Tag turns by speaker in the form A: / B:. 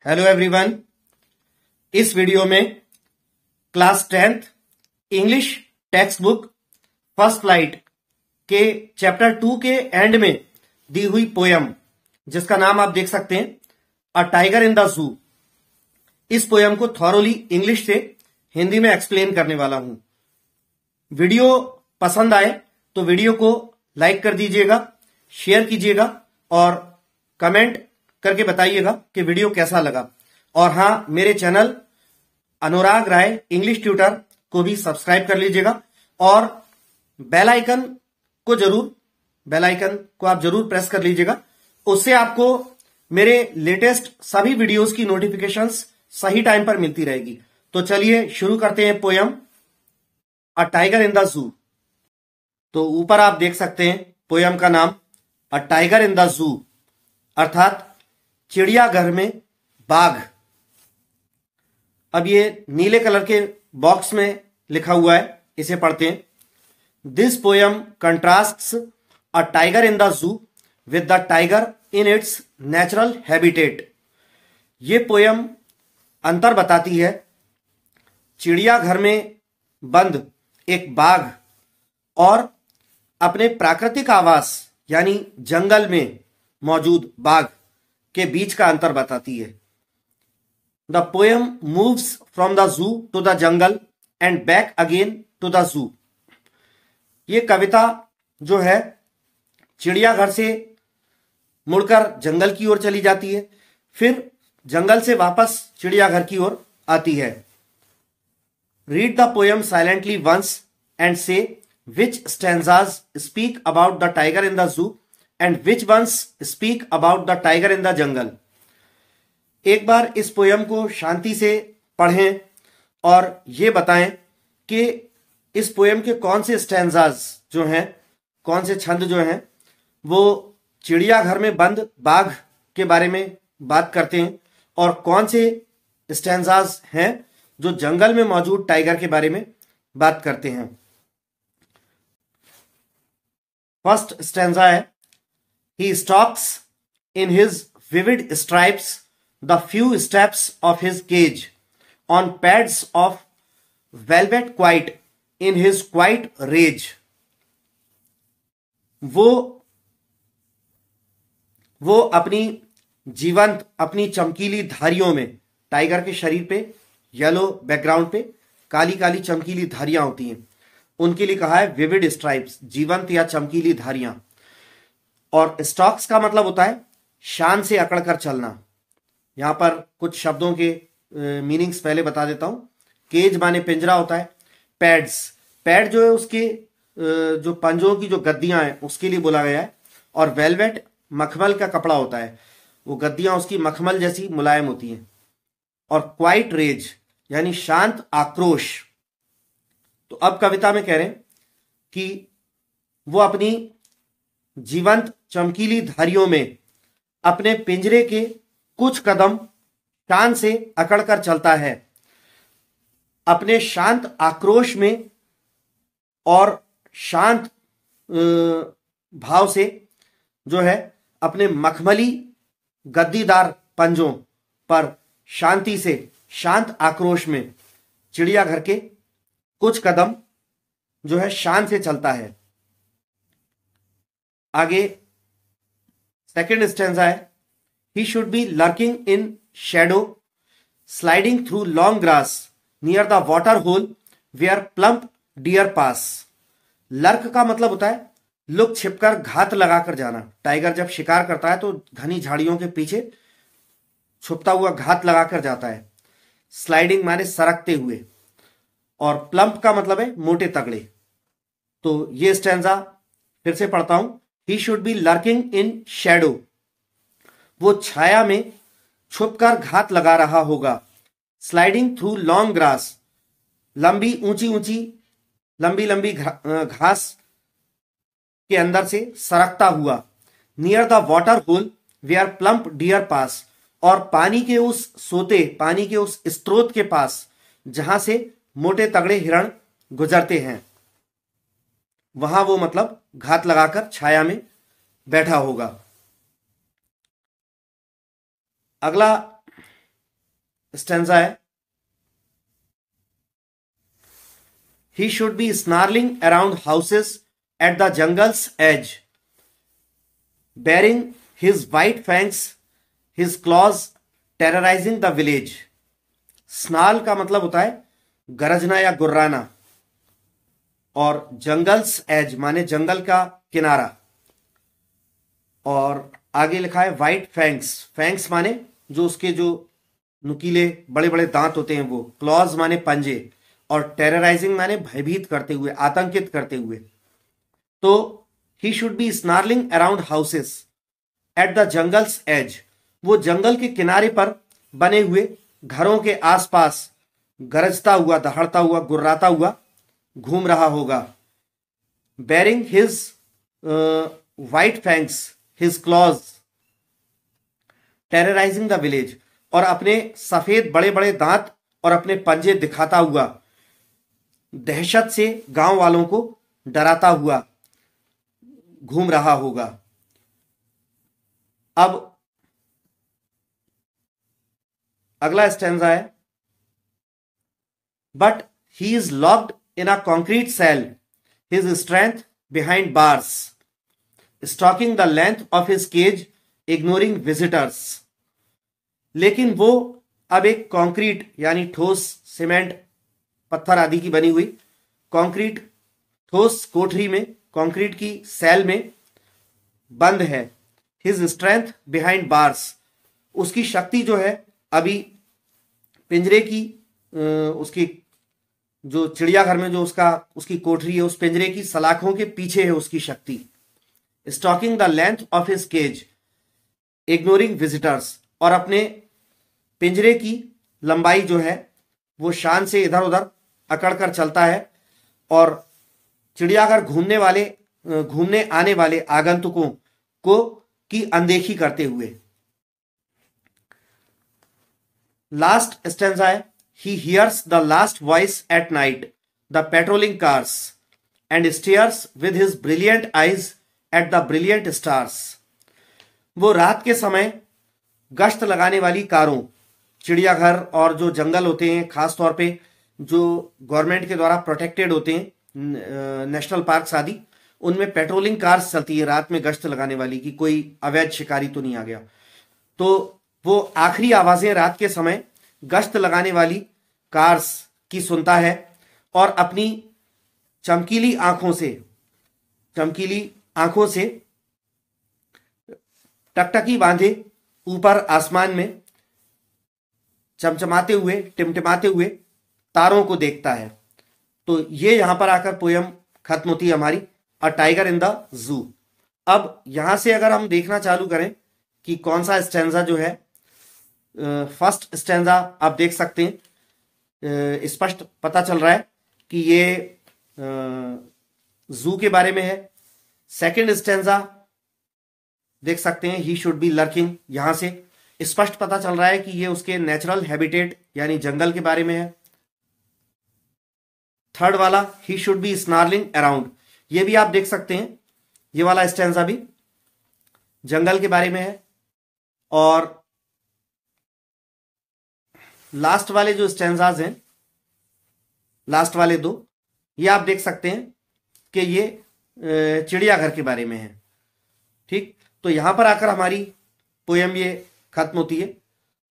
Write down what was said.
A: Hello everyone. इस video में class 10th English text book first flight के chapter 2 के एंड में दी हुई पोयम जिसका नाम आप देख सकते हैं अ टाइगर इन द जू। इस पोयम को थॉरोली इंग्लिश से हिंदी में एक्सप्लेन करने वाला हूं। वीडियो पसंद आए तो वीडियो को लाइक कर दीजिएगा, शेयर कीजिएगा और कमेंट करके बताइएगा कि वीडियो कैसा लगा। और हाँ, मेरे चैनल अनुराग राय इंग्लिश ट्यूटर को भी सब्सक्राइब कर लीजिएगा और बेल आइकन को आप जरूर प्रेस कर लीजिएगा। उससे आपको मेरे लेटेस्ट सभी वीडियोस की नोटिफिकेशंस सही टाइम पर मिलती रहेगी। तो चलिए शुरू करते हैं poem a tiger in the जू। तो ऊपर आप देख सकते हैं पोयम का नाम अ टाइगर इन द जू अर्थात चिड़ियाघर में बाघ। अब ये नीले कलर के बॉक्स में लिखा हुआ है, इसे पढ़ते हैं। This poem contrasts a tiger in the zoo with the tiger in its natural habitat. ये पोयम अंतर बताती है चिड़ियाघर में बंद एक बाघ और अपने प्राकृतिक आवास यानी जंगल में मौजूद बाघ के बीच का अंतर बताती है। The poem moves from the zoo to the jungle and back again to the zoo. ये कविता जो है चिड़ियाघर से मुड़कर जंगल की ओर चली जाती है, फिर जंगल से वापस चिड़ियाघर की ओर आती है। Read the poem silently once and say which stanzas speak about the tiger in the zoo and which ones speak about the tiger in the jungle. एक बार इस पोयम को शांति से पढ़ें और ये बताएं कि इस पोयम के कौन से स्टैंजाज जो हैं, कौन से छंद जो हैं वो चिड़ियाघर में बंद बाघ के बारे में बात करते हैं और कौन से स्टैंजाज हैं जो जंगल में मौजूद टाइगर के बारे में बात करते हैं। फर्स्ट स्टैंजा है He stalks in his vivid stripes the few steps of his cage on pads of velvet quite in his quiet rage। वो अपनी जीवंत अपनी चमकीली धारियों में, टाइगर के शरीर पे येलो बैकग्राउंड पे काली काली चमकीली धारियां होती हैं, उनके लिए कहा है विविड स्ट्राइप्स, जीवंत या चमकीली धारियां। और स्टॉक्स का मतलब होता है शान से अकड़कर चलना। यहां पर कुछ शब्दों के मीनिंग्स पहले बता देता हूं। केज माने पिंजरा होता है। पैड्स, पैड जो है उसके जो पंजों की जो गद्दियां हैं उसके लिए बोला गया है। और वेलवेट मखमल का कपड़ा होता है, वो गद्दियां उसकी मखमल जैसी मुलायम होती हैं। और क्वाइट रेज यानी शांत आक्रोश। तो अब कविता में कह रहे हैं कि वो अपनी जीवंत चमकीली धारियों में अपने पिंजरे के कुछ कदम शान से अकड़कर चलता है। अपने शांत आक्रोश में और शांत भाव से जो है अपने मखमली गद्दीदार पंजों पर शांति से, शांत आक्रोश में चिड़ियाघर के कुछ कदम जो है शान से चलता है। आगे सेकेंड स्टैंजा है he should be lurking in shadow sliding through long grass near the water hole where plump deer pass. Lurk का मतलब होता है लुक छिपकर, घात लगाकर जाना। टाइगर जब शिकार करता है तो घनी झाड़ियों के पीछे छुपता हुआ घात लगाकर जाता है। स्लाइडिंग माने सरकते हुए और प्लम्प का मतलब है मोटे तगड़े। तो ये स्टैंजा फिर से पढ़ता हूं। He should be lurking in shadow, वो छाया में छुपकर घात लगा रहा होगा। Sliding through long grass, लंबी लंबी घास के अंदर से सरकता हुआ। Near the water hole where plump deer pass, और पानी के उस स्रोत के पास जहां से मोटे तगड़े हिरण गुजरते हैं, वहां वो मतलब घात लगाकर छाया में बैठा होगा। अगला स्टेंजा है, he should be snarling around houses at the jungle's edge, bearing his white fangs, his claws terrorizing the village. Snarl का मतलब होता है गरजना या गुर्राना, और जंगल्स एज माने जंगल का किनारा, और आगे लिखा है व्हाइट फैंग्स, फैंग्स माने जो उसके जो नुकीले बड़े बड़े दांत होते हैं वो, क्लॉज माने पंजे, और टेरराइजिंग माने भयभीत करते हुए, आतंकित करते हुए। तो he should be snarling around houses at the jungle's edge, वो जंगल के किनारे पर बने हुए घरों के आसपास गरजता हुआ, दहाड़ता हुआ, गुर्राता हुआ घूम रहा होगा। Bearing his white fangs, his claws terrorizing the village, और अपने सफेद बड़े बड़े दांत और अपने पंजे दिखाता हुआ दहशत से गांव वालों को डराता हुआ घूम रहा होगा। अब अगला स्टैंजा है, but he is locked in a concrete cell, his strength behind bars, stalking the length of his cage, ignoring visitors. लेकिन वो अब एक कॉन्क्रीट यानी ठोस सीमेंट पत्थर आदि की बनी हुई कॉन्क्रीट ठोस कोठरी में, कंक्रीट की सेल में बंद है। हिज स्ट्रेंथ बिहाइंड बार्स, उसकी शक्ति जो है अभी पिंजरे की उसकी जो चिड़ियाघर में जो उसकी कोठरी है, उस पिंजरे की सलाखों के पीछे है उसकी शक्ति। Stalking the length of his cage, ignoring visitors, और अपने पिंजरे की लंबाई जो है वो शान से इधर उधर अकड़ कर चलता है, और चिड़ियाघर घूमने आने वाले आगंतुकों को की अनदेखी करते हुए। लास्ट स्टेंजा है, he hears the last voice at night, the patrolling cars, and stairs with his brilliant eyes at the brilliant stars. वो रात के समय गश्त लगाने वाली कारों, चिड़ियाघर और जो जंगल होते हैं, खास तौर पे जो गवर्नमेंट के द्वारा प्रोटेक्टेड होते हैं, नेशनल पार्क्स आदि, उनमें पेट्रोलिंग कार्स चलती है रात में गश्त लगाने वाली, कि कोई अवैध शिकारी तो नहीं आ गया। तो वो आखिरी आवाजें रात के समय गश्त लगाने वाली कार्स की सुनता है, और अपनी चमकीली आंखों से टकटकी बांधे ऊपर आसमान में चमचमाते हुए, टिमटिमाते हुए तारों को देखता है। तो ये यहां पर आकर पोयम खत्म होती है हमारी, अ टाइगर इन द जू। अब यहां से अगर हम देखना चालू करें कि कौन सा स्टैंजा जो है, फर्स्ट स्टैंजा आप देख सकते हैं, स्पष्ट पता चल रहा है कि ये जू के बारे में है। सेकंड स्टैंजा देख सकते हैं, ही शुड बी लर्किंग, यहां से स्पष्ट पता चल रहा है कि ये उसके नेचुरल हैबिटेट यानी जंगल के बारे में है। थर्ड वाला, ही शुड बी स्नार्लिंग अराउंड, ये भी आप देख सकते हैं, ये वाला स्टैंजा भी जंगल के बारे में है। और लास्ट वाले जो स्टैंजाज हैं, लास्ट वाले दो, ये आप देख सकते हैं कि ये चिड़ियाघर के बारे में है। ठीक, तो यहां पर आकर हमारी पोयम ये खत्म होती है।